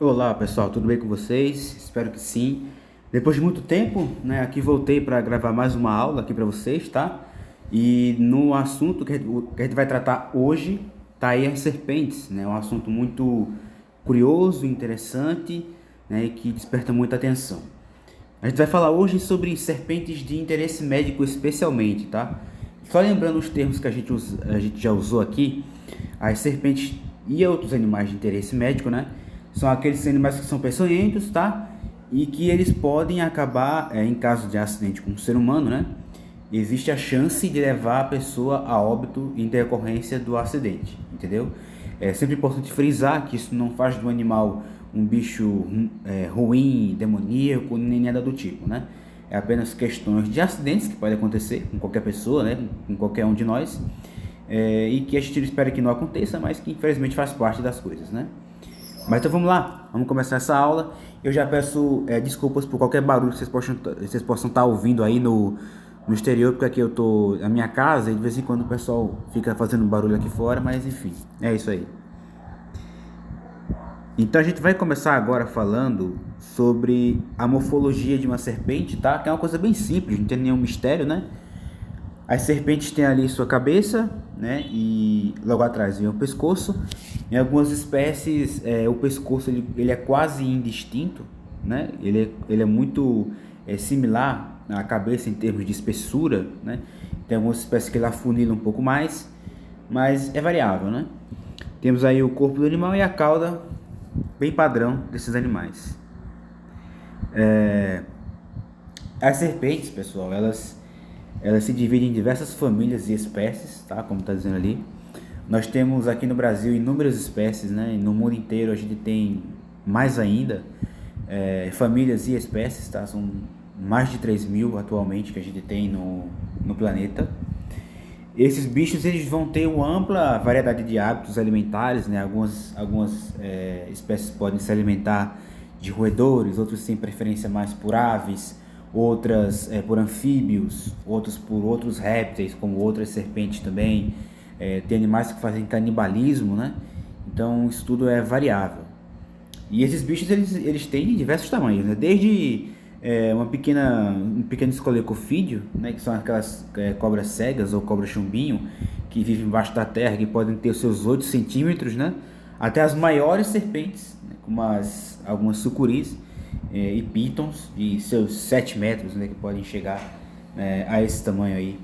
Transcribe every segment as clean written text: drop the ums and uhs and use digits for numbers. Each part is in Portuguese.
Olá pessoal, tudo bem com vocês? Espero que sim. Depois de muito tempo, né, aqui voltei para gravar mais uma aula aqui para vocês, tá? E no assunto que a gente vai tratar hoje, tá aí as serpentes, né? Um assunto muito curioso, interessante, né, e que desperta muita atenção. A gente vai falar hoje sobre serpentes de interesse médico especialmente, tá? Só lembrando os termos que a gente já usou aqui, as serpentes e outros animais de interesse médico, né? São aqueles animais que são peçonhentos, tá? E que eles podem acabar, em caso de acidente com o ser humano, né? Existe a chance de levar a pessoa a óbito em decorrência do acidente, entendeu? É sempre importante frisar que isso não faz do animal um bicho ruim, demoníaco, nem nada do tipo, né? É apenas questões de acidentes que podem acontecer com qualquer pessoa, né? Com qualquer um de nós, e que a gente espera que não aconteça, mas que infelizmente faz parte das coisas, né? Mas então vamos lá, vamos começar essa aula. Eu já peço desculpas por qualquer barulho que vocês possam estar ouvindo aí no exterior, porque aqui eu tô na minha casa e de vez em quando o pessoal fica fazendo barulho aqui fora, mas enfim, é isso aí. Então a gente vai começar agora falando sobre a morfologia de uma serpente, tá? Que é uma coisa bem simples, não tem nenhum mistério, né? As serpentes têm ali sua cabeça, né? E logo atrás vem o pescoço. Em algumas espécies, o pescoço ele é quase indistinto, né? Ele é muito similar à cabeça em termos de espessura, né? Tem algumas espécies que ele afunila um pouco mais, mas é variável, né? Temos aí o corpo do animal e a cauda bem padrão desses animais. As serpentes, pessoal, elas se dividem em diversas famílias e espécies, tá? Como está dizendo ali. Nós temos aqui no Brasil inúmeras espécies, né? E no mundo inteiro a gente tem mais ainda famílias e espécies, tá? São mais de 3.000 atualmente que a gente tem no planeta. Esses bichos eles vão ter uma ampla variedade de hábitos alimentares, né? Algumas espécies podem se alimentar de roedores, outros têm preferência mais por aves, outras por anfíbios, outros por outros répteis, como outras serpentes também. Tem animais que fazem canibalismo, né? Então isso tudo é variável. E esses bichos eles têm diversos tamanhos, né? Desde um pequeno escolecofídeo, né? Que são aquelas cobras cegas ou cobra chumbinho que vivem embaixo da terra, que podem ter os seus 8 centímetros, né? Até as maiores serpentes, né? Como algumas sucuris e pitons de seus 7 metros, né? Que podem chegar a esse tamanho aí.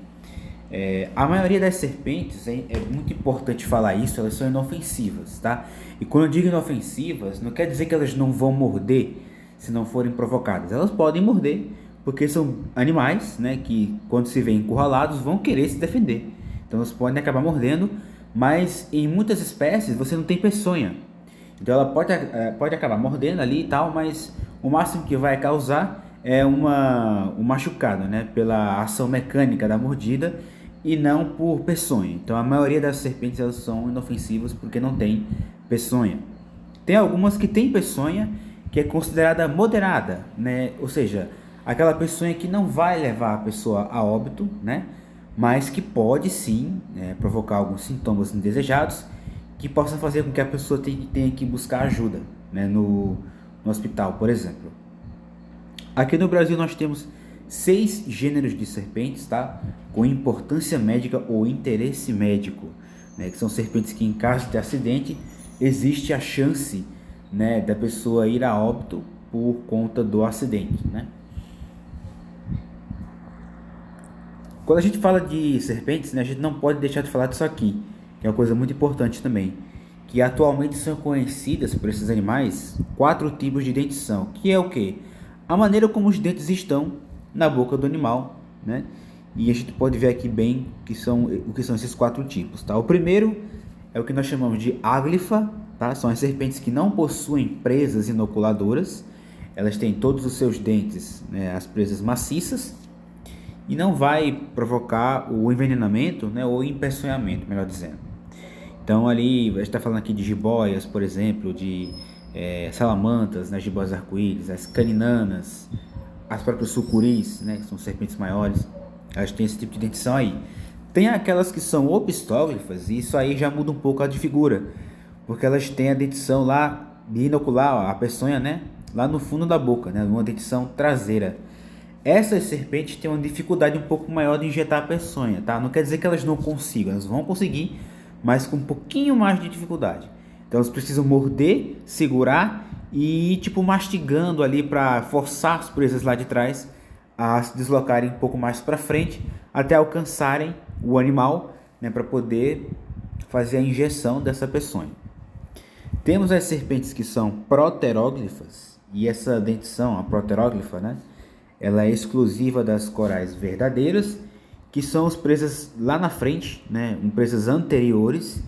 A maioria das serpentes, é muito importante falar isso, elas são inofensivas, tá? E quando eu digo inofensivas, não quer dizer que elas não vão morder se não forem provocadas. Elas podem morder, porque são animais, né, que quando se veem encurralados vão querer se defender. Então elas podem acabar mordendo, mas em muitas espécies você não tem peçonha. Então ela pode acabar mordendo ali e tal, mas o máximo que vai causar é um machucado, né, pela ação mecânica da mordida e não por peçonha. Então a maioria das serpentes elas são inofensivas porque não tem peçonha. Tem algumas que têm peçonha que é considerada moderada, né? Ou seja, aquela peçonha que não vai levar a pessoa a óbito, né? Mas que pode sim provocar alguns sintomas indesejados que possam fazer com que a pessoa tenha que buscar ajuda, né? No hospital, por exemplo. Aqui no Brasil nós temos 6 gêneros de serpentes, tá? Com importância médica ou interesse médico, né? Que são serpentes que em caso de acidente existe a chance, né, da pessoa ir a óbito por conta do acidente, né? Quando a gente fala de serpentes, né, a gente não pode deixar de falar disso aqui, que é uma coisa muito importante também, que atualmente são conhecidas por esses animais 4 tipos de dentição, que é o que? A maneira como os dentes estão na boca do animal, né? E a gente pode ver aqui bem o que são esses 4 tipos, tá? O primeiro é o que nós chamamos de áglifa, tá? São as serpentes que não possuem presas inoculadoras, elas têm todos os seus dentes, né, as presas maciças, e não vai provocar o envenenamento, né, ou empeçonhamento, melhor dizendo. Então ali, a gente está falando aqui de jiboias, por exemplo, de salamantas, né, jiboias arco-íris, as caninanas, as próprias sucuris, né, que são serpentes maiores, elas têm esse tipo de dentição aí. Tem aquelas que são opistóglifas, e isso aí já muda um pouco a de figura, porque elas têm a dentição lá de inocular a peçonha, né, lá no fundo da boca, né, numa dentição traseira. Essas serpentes têm uma dificuldade um pouco maior de injetar a peçonha, tá? Não quer dizer que elas não consigam, elas vão conseguir, mas com um pouquinho mais de dificuldade. Então elas precisam morder, segurar e ir tipo mastigando ali para forçar as presas lá de trás a se deslocarem um pouco mais para frente até alcançarem o animal, né, para poder fazer a injeção dessa peçonha. Temos as serpentes que são proteróglifas, e essa dentição, a proteróglifa, né, ela é exclusiva das corais verdadeiras, que são as presas lá na frente, né, presas anteriores.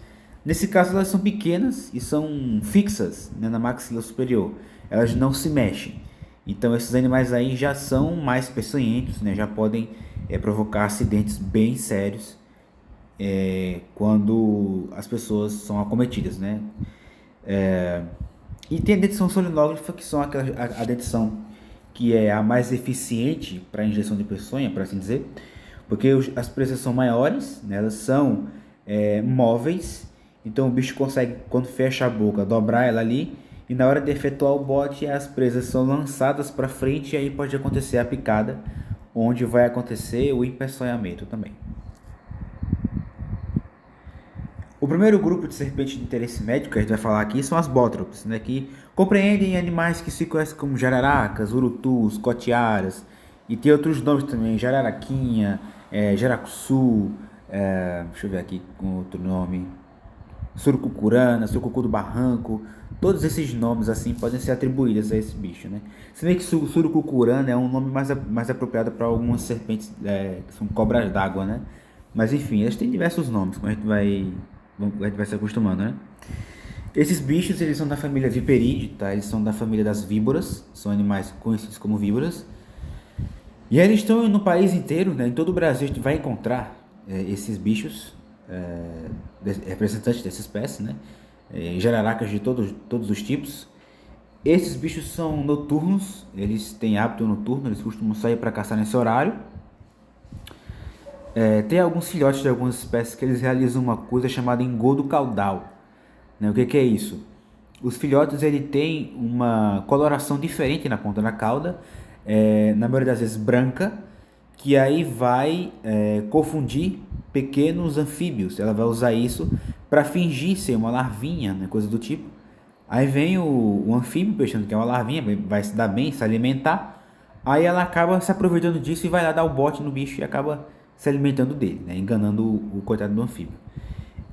Nesse caso elas são pequenas e são fixas, né, na maxila superior, elas não se mexem. Então esses animais aí já são mais peçonhentos, né, já podem provocar acidentes bem sérios quando as pessoas são acometidas, né? E tem a dentição solinógrafa, que são a dentição que é a mais eficiente para a injeção de peçonha, por assim dizer, porque as presas são maiores, né, elas são móveis, então o bicho consegue, quando fecha a boca, dobrar ela ali, e na hora de efetuar o bote, as presas são lançadas para frente, e aí pode acontecer a picada, onde vai acontecer o empeçonhamento também. O primeiro grupo de serpentes de interesse médico que a gente vai falar aqui são as bótrops, né, que compreendem animais que se conhecem como jararacas, urutus, cotiaras, e tem outros nomes também, jararaquinha, jaracuçu, deixa eu ver aqui com outro nome, surucucurana, surucucu do barranco. Todos esses nomes assim podem ser atribuídos a esse bicho, né? Se bem que surucucurana é um nome mais apropriado para algumas serpentes que são cobras d'água, né? Mas enfim, eles têm diversos nomes, como a gente vai se acostumando, né? Esses bichos, eles são da família Viperidae, tá? Eles são da família das víboras, são animais conhecidos como víboras. E eles estão no país inteiro, né? Em todo o Brasil a gente vai encontrar esses bichos, representantes dessa espécie, né? Jararacas de todos os tipos. Esses bichos são noturnos, eles têm hábito noturno, eles costumam sair para caçar nesse horário. Tem alguns filhotes de algumas espécies que eles realizam uma coisa chamada engodo caudal, né? O que é isso? Os filhotes ele tem uma coloração diferente na ponta da cauda, na maioria das vezes branca, que aí vai confundir pequenos anfíbios. Ela vai usar isso para fingir ser uma larvinha, né, coisa do tipo. Aí vem o anfíbio pensando que é uma larvinha, vai se dar bem, se alimentar. Aí ela acaba se aproveitando disso e vai lá dar o bote no bicho e acaba se alimentando dele, né, enganando o coitado do anfíbio.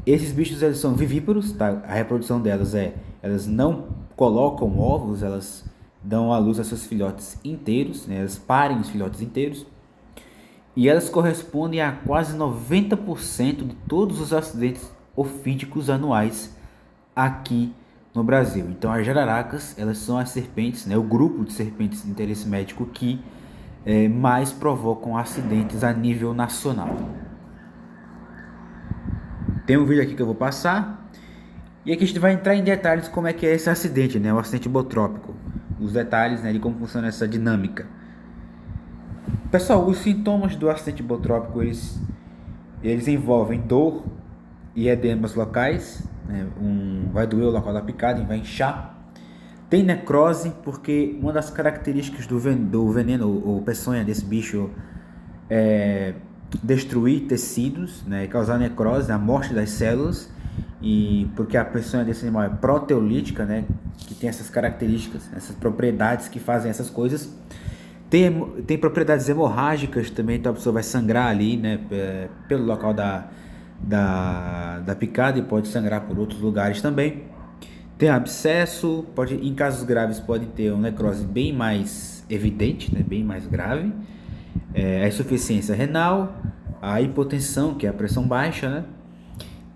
Esses bichos eles são vivíparos, tá? A reprodução delas elas não colocam ovos, elas dão à luz a seus filhotes inteiros, né? Elas parem os filhotes inteiros. E elas correspondem a quase 90% de todos os acidentes ofídicos anuais aqui no Brasil. Então as jararacas, elas são as serpentes, né? O grupo de serpentes de interesse médico que mais provocam acidentes a nível nacional. Tem um vídeo aqui que eu vou passar. E aqui a gente vai entrar em detalhes como é que é esse acidente, né? O acidente botrópico. Os detalhes, né, de como funciona essa dinâmica. Pessoal, os sintomas do acidente botrópico, eles envolvem dor e edemas locais, né? Vai doer o local da picada e vai inchar. Tem necrose, porque uma das características do veneno ou peçonha desse bicho é destruir tecidos, né, causar necrose, a morte das células, e porque a peçonha desse animal é proteolítica, né, que tem essas características, essas propriedades que fazem essas coisas. Tem propriedades hemorrágicas também, então a pessoa vai sangrar ali, né, pelo local da picada, e pode sangrar por outros lugares também. Tem abscesso, em casos graves pode ter uma necrose bem mais evidente, né, bem mais grave. A insuficiência renal, a hipotensão, que é a pressão baixa, né,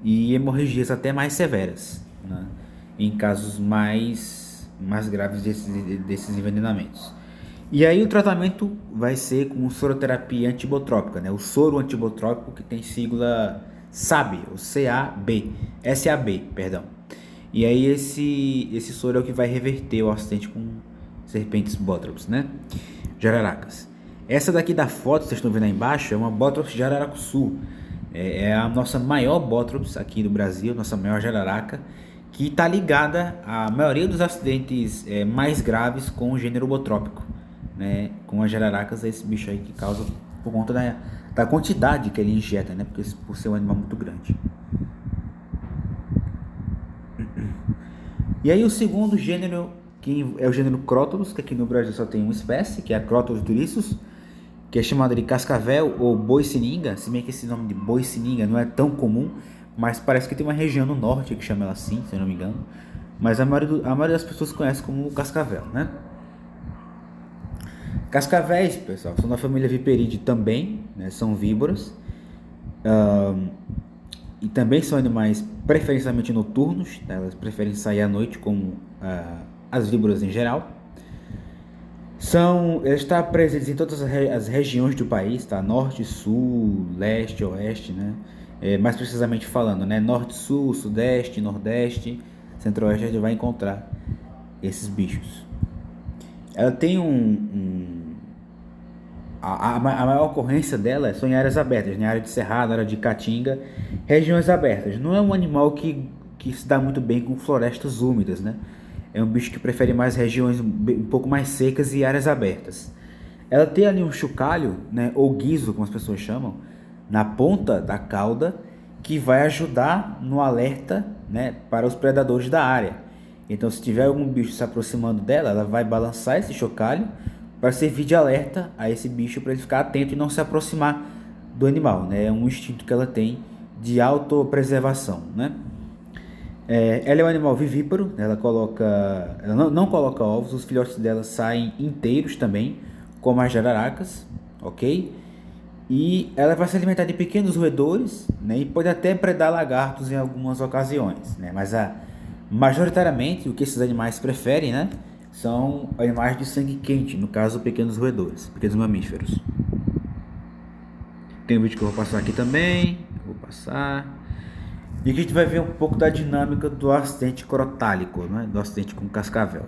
e hemorragias até mais severas, né, em casos mais graves desses envenenamentos. E aí o tratamento vai ser com soroterapia antibotrópica, né, o soro antibotrópico, que tem sigla SAB, ou SAB, perdão. E aí esse soro é o que vai reverter o acidente com serpentes bótrops, né, jararacas. Essa daqui da foto, vocês estão vendo aí embaixo, é uma Botrops jararacuçu. É a nossa maior Botrops aqui no Brasil, nossa maior jararaca, que está ligada à maioria dos acidentes mais graves com o gênero botrópico, né? Com as jararacas, é esse bicho aí que causa por conta da quantidade que ele injeta, né? Porque por ser um animal muito grande. E aí o segundo gênero, que é o gênero Crótolos, que aqui no Brasil só tem uma espécie, que é a Crótolos turiçus, que é chamada de cascavel ou boi-seringa, se bem que esse nome de boi-seringa não é tão comum, mas parece que tem uma região no norte que chama ela assim, se eu não me engano. Mas a maioria das pessoas conhece como cascavel, né? Cascavéis, pessoal, são da família Viperidae também, né? São víboras. E também são animais preferencialmente noturnos, tá? Elas preferem sair à noite, como as víboras em geral. Eles estão presentes em todas as regiões do país, tá? Norte, sul, leste, oeste, né? Mais precisamente falando, né? Norte, sul, sudeste, nordeste, centro-oeste, a gente vai encontrar esses bichos. Ela tem a maior ocorrência dela são em áreas abertas, em área de cerrado, área de caatinga, regiões abertas. Não é um animal que se dá muito bem com florestas úmidas, né? É um bicho que prefere mais regiões um pouco mais secas e áreas abertas. Ela tem ali um chocalho, né, ou guiso, como as pessoas chamam, na ponta da cauda, que vai ajudar no alerta, né, para os predadores da área. Então, se tiver algum bicho se aproximando dela, ela vai balançar esse chocalho para servir de alerta a esse bicho, para ele ficar atento e não se aproximar do animal, né? É um instinto que ela tem de autopreservação, né? Ela é um animal vivíparo, ela não coloca ovos, os filhotes dela saem inteiros também, como as jararacas, ok? E ela vai se alimentar de pequenos roedores, né? E pode até predar lagartos em algumas ocasiões, né? Mas majoritariamente o que esses animais preferem, né? São animais de sangue quente, no caso pequenos roedores, pequenos mamíferos. Tem um vídeo que eu vou passar aqui também, vou passar. E aqui a gente vai ver um pouco da dinâmica do acidente crotálico, né? Do acidente com cascavel.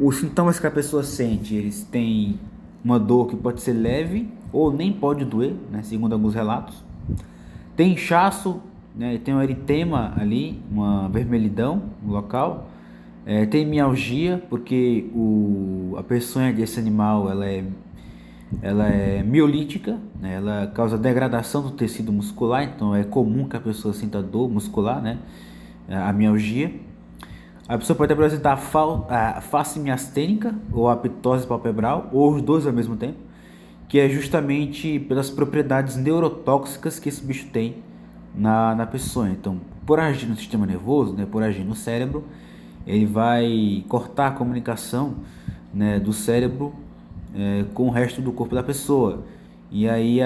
Os sintomas que a pessoa sente, eles têm uma dor que pode ser leve ou nem pode doer, né? Segundo alguns relatos. Tem inchaço, né? Tem um eritema ali, uma vermelhidão no local. Tem mialgia, porque a peçonha desse animal ela é miolítica, né? Ela causa degradação do tecido muscular, então é comum que a pessoa sinta dor muscular, né? A mialgia. A pessoa pode apresentar a face miastênica ou a ptose palpebral, ou os dois ao mesmo tempo, que é justamente pelas propriedades neurotóxicas que esse bicho tem na pessoa. Então, por agir no sistema nervoso, né, por agir no cérebro, ele vai cortar a comunicação, né, do cérebro com o resto do corpo da pessoa. E aí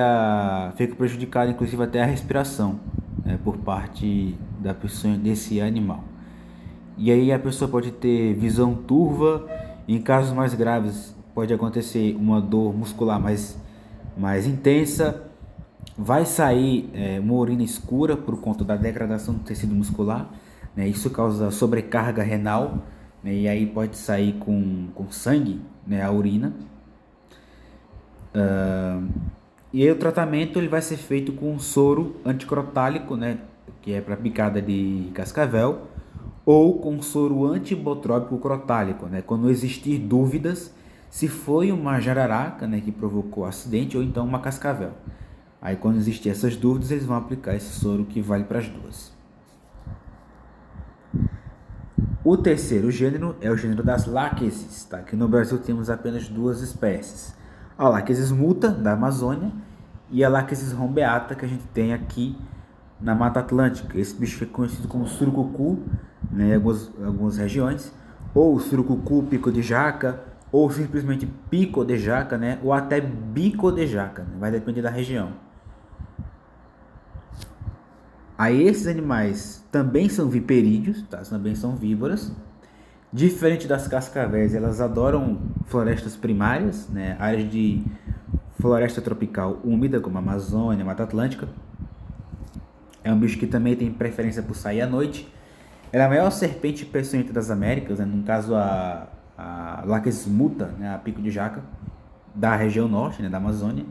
fica prejudicado, inclusive, até a respiração, né, por parte da pessoa desse animal. E aí a pessoa pode ter visão turva, e em casos mais graves pode acontecer uma dor muscular mais intensa, vai sair uma urina escura por conta da degradação do tecido muscular, né? Isso causa sobrecarga renal, né? E aí pode sair com sangue, né? A urina. E aí o tratamento ele vai ser feito com soro anticrotálico, né? Que é para picada de cascavel, ou com soro antibotrópico crotálico, né? Quando existir dúvidas se foi uma jararaca, né, que provocou o acidente ou então uma cascavel. Aí quando existir essas dúvidas, eles vão aplicar esse soro que vale para as duas. O terceiro gênero é o gênero das láquesis, tá? Aqui no Brasil temos apenas duas espécies. A Láquesis muta, da Amazônia, e a Láquesis rombeata, que a gente tem aqui na Mata Atlântica. Esse bicho é conhecido como surucucu, né, em algumas regiões, ou surucucu pico de jaca, ou simplesmente pico de jaca, né, ou até bico de jaca, né, vai depender da região. Aí esses animais também são viperídeos, tá? Também são víboras. Diferente das cascavéis, elas adoram florestas primárias, né, áreas de floresta tropical úmida, como a Amazônia, Mata Atlântica. É um bicho que também tem preferência por sair à noite. Ela é a maior serpente peçonhenta das Américas, né? No caso a Láquesis muta, né? A pico de jaca, da região norte, né? Da Amazônia,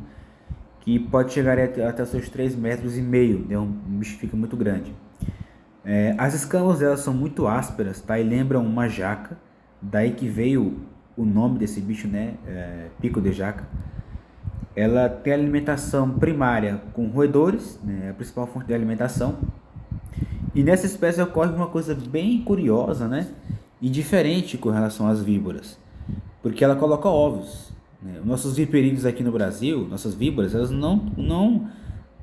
que pode chegar até os seus 3,5 metros, né? Um bicho que fica muito grande. As escamas delas são muito ásperas, tá? E lembram uma jaca, daí que veio o nome desse bicho, né? Pico de jaca. Ela tem alimentação primária com roedores, né? A principal fonte de alimentação. E nessa espécie ocorre uma coisa bem curiosa, né? E diferente com relação às víboras, porque ela coloca ovos, né? Nossos viperídeos aqui no Brasil, nossas víboras, elas não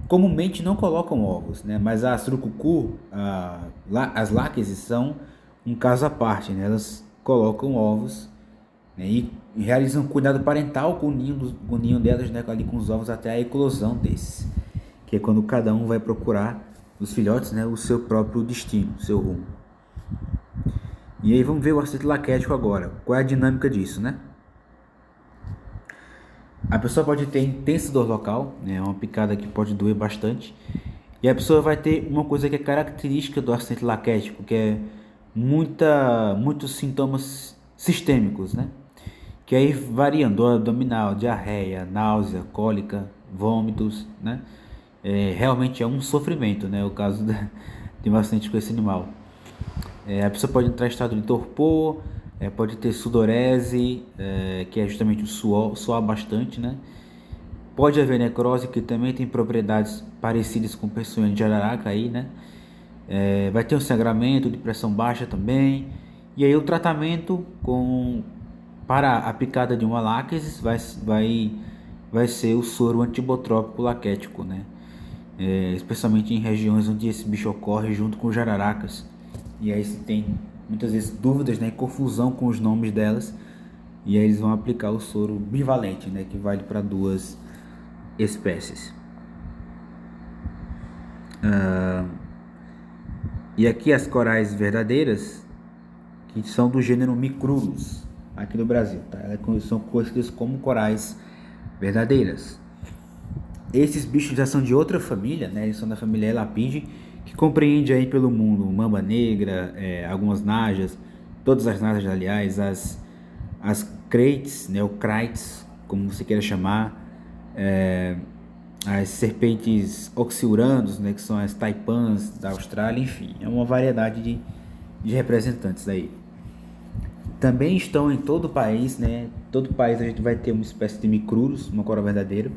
comumente não colocam ovos, né? Mas a surucucu, as láqueses são um caso à parte, né? Elas colocam ovos, né? E realizam cuidado parental com o ninho delas, né? Ali com os ovos até a eclosão desses, que é quando cada um vai procurar os filhotes, né? O seu próprio destino, o seu rumo. E aí vamos ver o arcete laquético agora. Qual é a dinâmica disso, né? A pessoa pode ter intensa dor local, né? Uma picada que pode doer bastante. E a pessoa vai ter uma coisa que é característica do acidente laquético, que é muitos sintomas sistêmicos, né? Que aí variam dor abdominal, diarreia, náusea, cólica, vômitos, né? Realmente é um sofrimento, né? O caso de um acidente com esse animal. A pessoa pode entrar em estado de torpor, pode ter sudorese, que é justamente o suar bastante, né? Pode haver necrose, que também tem propriedades parecidas com peçonha de jararaca aí, né? Vai ter um sangramento de pressão baixa também. E aí o tratamento para a picada de uma láquesis vai ser o soro antibotrópico laquético, né? Especialmente em regiões onde esse bicho ocorre junto com jararacas. E aí se tem muitas vezes dúvidas, né, confusão com os nomes delas. E aí eles vão aplicar o soro bivalente, né, que vale para duas espécies. E aqui as corais verdadeiras, que são do gênero Micrurus, aqui no Brasil, tá? Elas são conhecidas como corais verdadeiras. Esses bichos já são de outra família, né? Eles são da família Elapidae, que compreende aí pelo mundo mamba negra, algumas najas, todas as najas, aliás, as creites, né? O crites, como você queira chamar, as serpentes oxiurandos, né? Que são as taipans da Austrália, enfim, é uma variedade de representantes aí. Também estão em todo o país, né? Todo país a gente vai ter uma espécie de micrurus, uma cora verdadeira.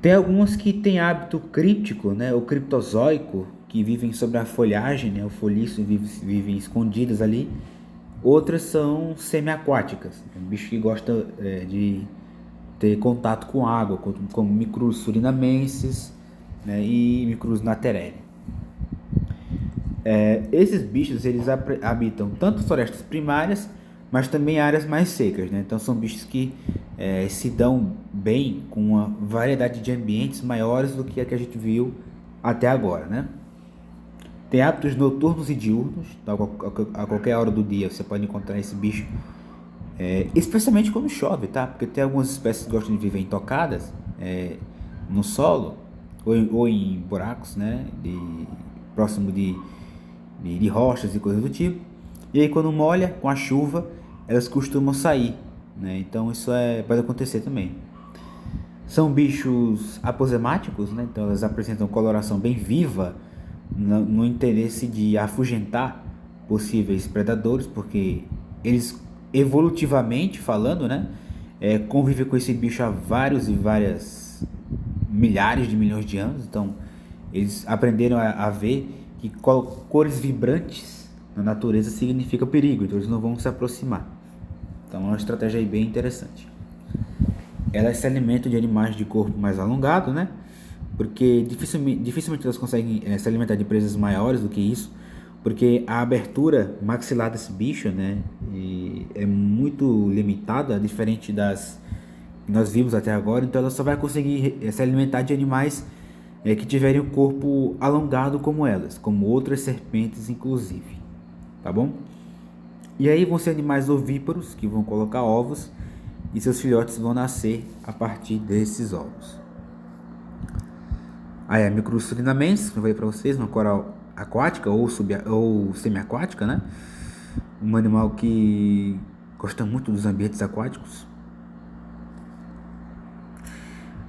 Tem algumas que têm hábito críptico, né, ou criptozoico, que vivem sobre a folhagem, né, o folhiço vivem escondidas ali. Outras são semiaquáticas, um bicho que gosta de ter contato com água, como Micrurus surinamensis, né, e Micrurus naterere. Esses bichos eles habitam tanto florestas primárias, mas também áreas mais secas, né? Então são bichos que se dão bem com uma variedade de ambientes maiores do que a gente viu até agora, né? Tem hábitos noturnos e diurnos, então a qualquer hora do dia você pode encontrar esse bicho, especialmente quando chove, tá? Porque tem algumas espécies que gostam de viver intocadas, no solo ou em buracos, né? Próximo de rochas e coisas do tipo. E aí quando molha com a chuva, elas costumam sair, né? Então isso pode acontecer também. São bichos aposemáticos, né? Então elas apresentam coloração bem viva no interesse de afugentar possíveis predadores, porque eles evolutivamente falando, né, convivem com esse bicho há várias milhares de milhões de anos. Então eles aprenderam a ver que cores vibrantes na natureza significa perigo, então eles não vão se aproximar. Então é uma estratégia aí bem interessante. Elas se alimentam de animais de corpo mais alongado, né? Porque dificilmente elas conseguem se alimentar de presas maiores do que isso, porque a abertura maxilar desse bicho, né, é muito limitada, diferente das que nós vimos até agora. Então ela só vai conseguir se alimentar de animais que tiverem o corpo alongado como elas, como outras serpentes inclusive, tá bom? E aí vão ser animais ovíparos que vão colocar ovos e seus filhotes vão nascer a partir desses ovos. Aí a Micrurus surinamensis, que eu falei para vocês, uma coral aquática ou semiaquática, né? Um animal que gosta muito dos ambientes aquáticos.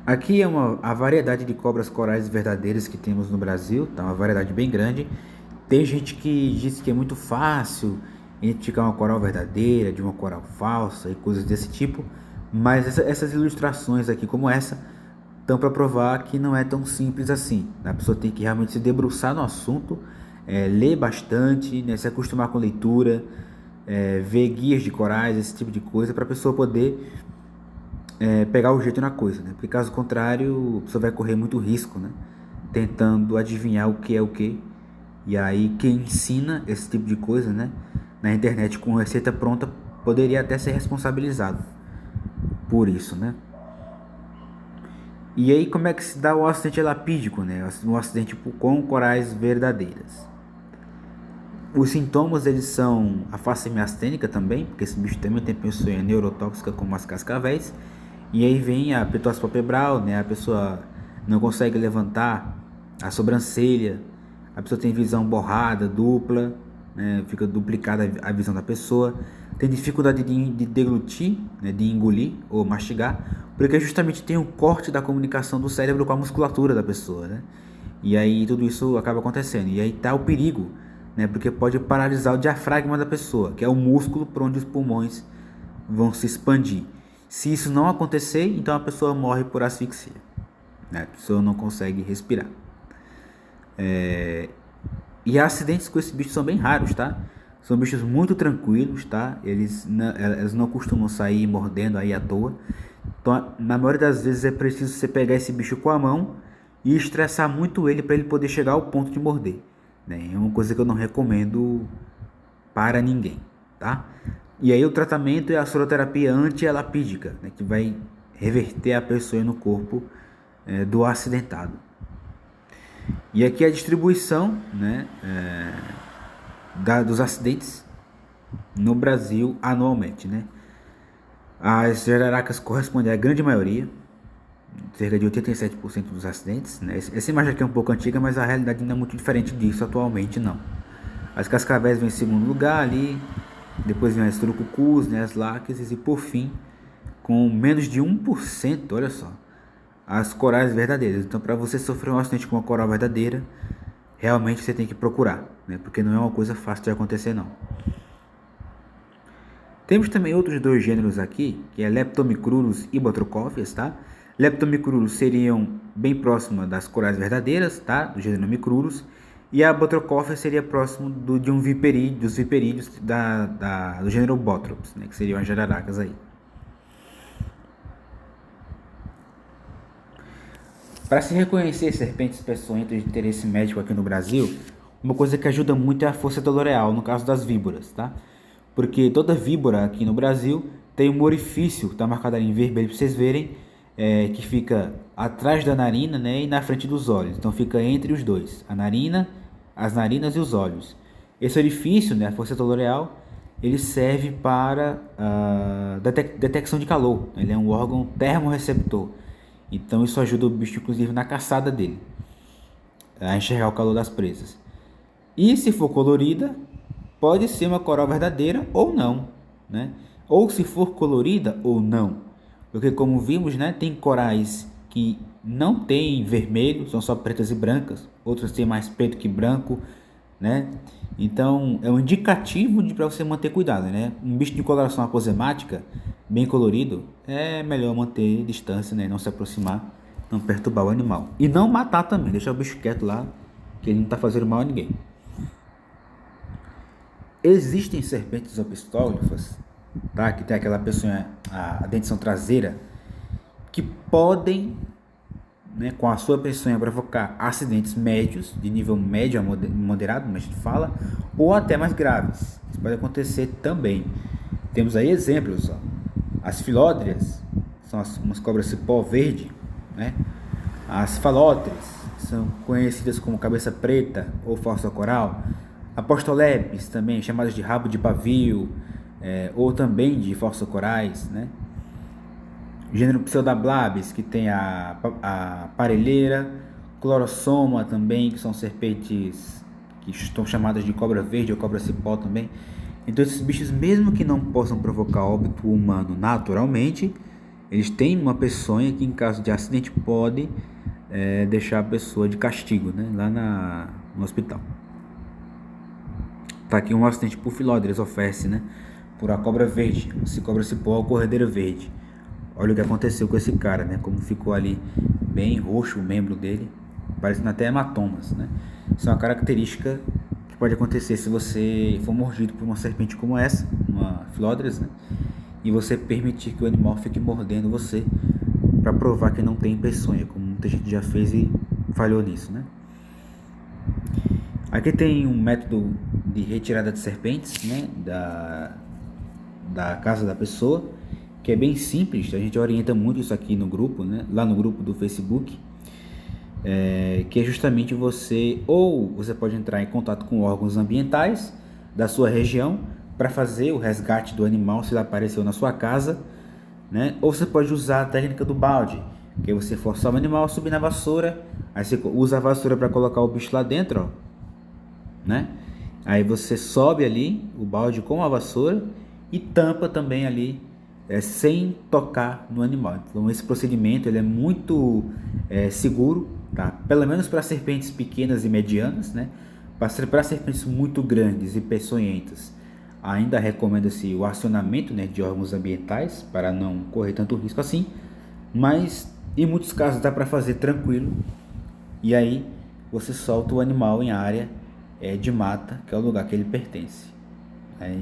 Aqui é a variedade de cobras corais verdadeiras que temos no Brasil, tá? Uma variedade bem grande. Tem gente que diz que é muito fácil identificar uma coral verdadeira de uma coral falsa e coisas desse tipo, mas essas ilustrações aqui, como essa, estão para provar que não é tão simples assim. A pessoa tem que realmente se debruçar no assunto, ler bastante, né, se acostumar com leitura, ver guias de corais, esse tipo de coisa, para a pessoa poder pegar o jeito na coisa, né? Porque caso contrário, a pessoa vai correr muito risco, né? Tentando adivinhar o que é o que. E aí quem ensina esse tipo de coisa, né, na internet com receita pronta, poderia até ser responsabilizado por isso, né? E aí como é que se dá o acidente lapídico, né? Um acidente com corais verdadeiras. Os sintomas eles são a face miastênica também, porque esse bicho também tem peçonha neurotóxica como as cascavéis. E aí vem a petose palpebral, né? A pessoa não consegue levantar a sobrancelha, a pessoa tem visão borrada, dupla, né? Fica duplicada a visão da pessoa, tem dificuldade de deglutir, né? De engolir ou mastigar, porque justamente tem um corte da comunicação do cérebro com a musculatura da pessoa, né? E aí tudo isso acaba acontecendo. E aí tá o perigo, né? Porque pode paralisar o diafragma da pessoa, que é o músculo por onde os pulmões vão se expandir. Se isso não acontecer, então a pessoa morre por asfixia, né? A pessoa não consegue respirar. E acidentes com esse bicho são bem raros, tá? São bichos muito tranquilos, tá? Eles não costumam sair mordendo aí à toa. Então, na maioria das vezes é preciso você pegar esse bicho com a mão e estressar muito ele para ele poder chegar ao ponto de morder, né? É uma coisa que eu não recomendo para ninguém, tá? E aí o tratamento é a soroterapia antielapídica, né, que vai reverter a pessoa no corpo do acidentado. E aqui a distribuição, né, dos acidentes no Brasil anualmente, né? As jararacas correspondem à grande maioria, cerca de 87% dos acidentes, né? Essa imagem aqui é um pouco antiga, mas a realidade não é muito diferente disso atualmente, não. As cascavéis vêm em segundo lugar ali, depois vem as turucucus, né, as láqueas, e por fim, com menos de 1%, olha só, as corais verdadeiras. Então, para você sofrer um acidente com uma coral verdadeira, realmente você tem que procurar, né, porque não é uma coisa fácil de acontecer, não. Temos também outros dois gêneros aqui, que é Leptomicrurus e Batrachophyes, tá? Leptomicrurus seriam bem próximas das corais verdadeiras, tá? Do gênero Micrurus. E a Batrachophyes seria próximo de um viperídeo, dos viperídeos do gênero Bothrops, né? Que seriam as jararacas aí. Para se reconhecer serpentes peçonhentas de interesse médico aqui no Brasil, uma coisa que ajuda muito é a força loreal, no caso das víboras, tá? Porque toda víbora aqui no Brasil tem um orifício, tá marcado ali em vermelho para vocês verem, que fica atrás da narina, né, e na frente dos olhos. Então fica entre os dois, a narina, as narinas e os olhos. Esse orifício, né, a fosseta loreal, ele serve para detecção de calor. Ele é um órgão termorreceptor. Então isso ajuda o bicho, inclusive, na caçada dele, a enxergar o calor das presas. E se for colorida, pode ser uma coral verdadeira ou não, né? Ou se for colorida ou não. Porque como vimos, né, tem corais que não tem vermelho, são só pretas e brancas, outras têm mais preto que branco, né? Então é um indicativo para você manter cuidado, né? Um bicho de coloração aposemática, bem colorido, é melhor manter distância, né? Não se aproximar, não perturbar o animal. E não matar também, deixar o bicho quieto lá, que ele não está fazendo mal a ninguém. Existem serpentes opistógrafas, tá? Que tem aquela peçonha, a dentição traseira, que podem, né, com a sua peçonha provocar acidentes médios, de nível médio a moderado, como a gente fala, ou até mais graves. Isso pode acontecer também. Temos aí exemplos, ó. As filódrias são umas cobras cipó verde, né? As falóteres são conhecidas como cabeça preta ou falsa coral. Apostolepes, também chamadas de rabo de pavio, ou também de falsa corais, né? O gênero Pseudablabes, que tem a parelheira, Clorossoma também, que são serpentes que estão chamadas de cobra verde ou cobra cipó também. Então esses bichos, mesmo que não possam provocar óbito humano naturalmente, eles têm uma peçonha que em caso de acidente pode deixar a pessoa de castigo, né, lá no hospital. Tá aqui um acidente por Phyllodes oferece, né? Por a cobra verde, se cobra cipó ou corredeira verde. Olha o que aconteceu com esse cara, né? Como ficou ali bem roxo o membro dele, parecendo até hematomas, né? Isso é uma característica que pode acontecer se você for mordido por uma serpente como essa, uma Phyllodes, né? E você permitir que o animal fique mordendo você para provar que não tem peçonha, como muita gente já fez e falhou nisso, né? Aqui tem um método de retirada de serpentes, né, da casa da pessoa, que é bem simples. A gente orienta muito isso aqui no grupo, né, lá no grupo do Facebook, que é justamente você pode entrar em contato com órgãos ambientais da sua região para fazer o resgate do animal se ele apareceu na sua casa, né, ou você pode usar a técnica do balde, que é você forçar o animal a subir na vassoura, aí você usa a vassoura para colocar o bicho lá dentro, ó, né? Aí você sobe ali o balde com a vassoura e tampa também ali, sem tocar no animal. Então esse procedimento ele é muito seguro, tá? Pelo menos para serpentes pequenas e medianas, né? Para serpentes muito grandes e peçonhentas, ainda recomenda-se o acionamento, né, de órgãos ambientais para não correr tanto risco assim, mas em muitos casos dá para fazer tranquilo. E aí você solta o animal em área de mata, que é o lugar que ele pertence.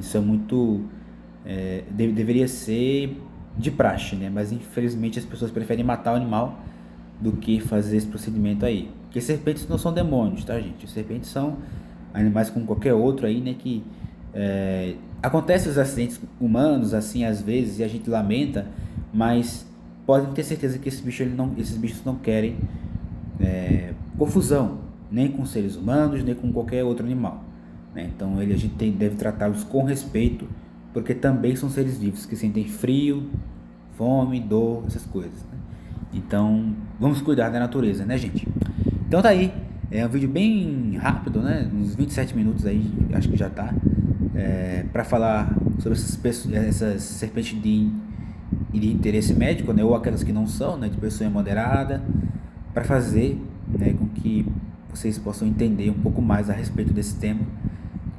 Isso é muito... deveria ser de praxe, né? Mas infelizmente as pessoas preferem matar o animal do que fazer esse procedimento aí. Porque serpentes não são demônios, tá, gente? Serpentes são animais como qualquer outro aí, né? Que acontecem os acidentes humanos, assim, às vezes, e a gente lamenta, mas podem ter certeza que esses bichos não querem confusão, nem com seres humanos, nem com qualquer outro animal, né? Então a gente deve tratá-los com respeito, porque também são seres vivos que sentem frio, fome, dor, essas coisas, né? Então vamos cuidar da natureza, né, gente? Então tá aí, é um vídeo bem rápido, né? Uns 27 minutos aí, acho que já tá, para falar sobre essas serpentes de interesse médico, né? Ou aquelas que não são, né? De peçonha moderada, para fazer, né, com que vocês possam entender um pouco mais a respeito desse tema,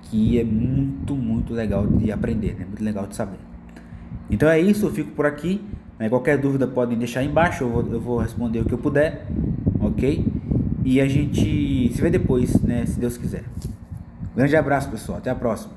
que é muito, muito legal de aprender, né? Muito legal de saber. Então é isso, eu fico por aqui, né? Qualquer dúvida podem deixar aí embaixo, eu vou responder o que eu puder, ok? E a gente se vê depois, né? Se Deus quiser. Grande abraço, pessoal, até a próxima.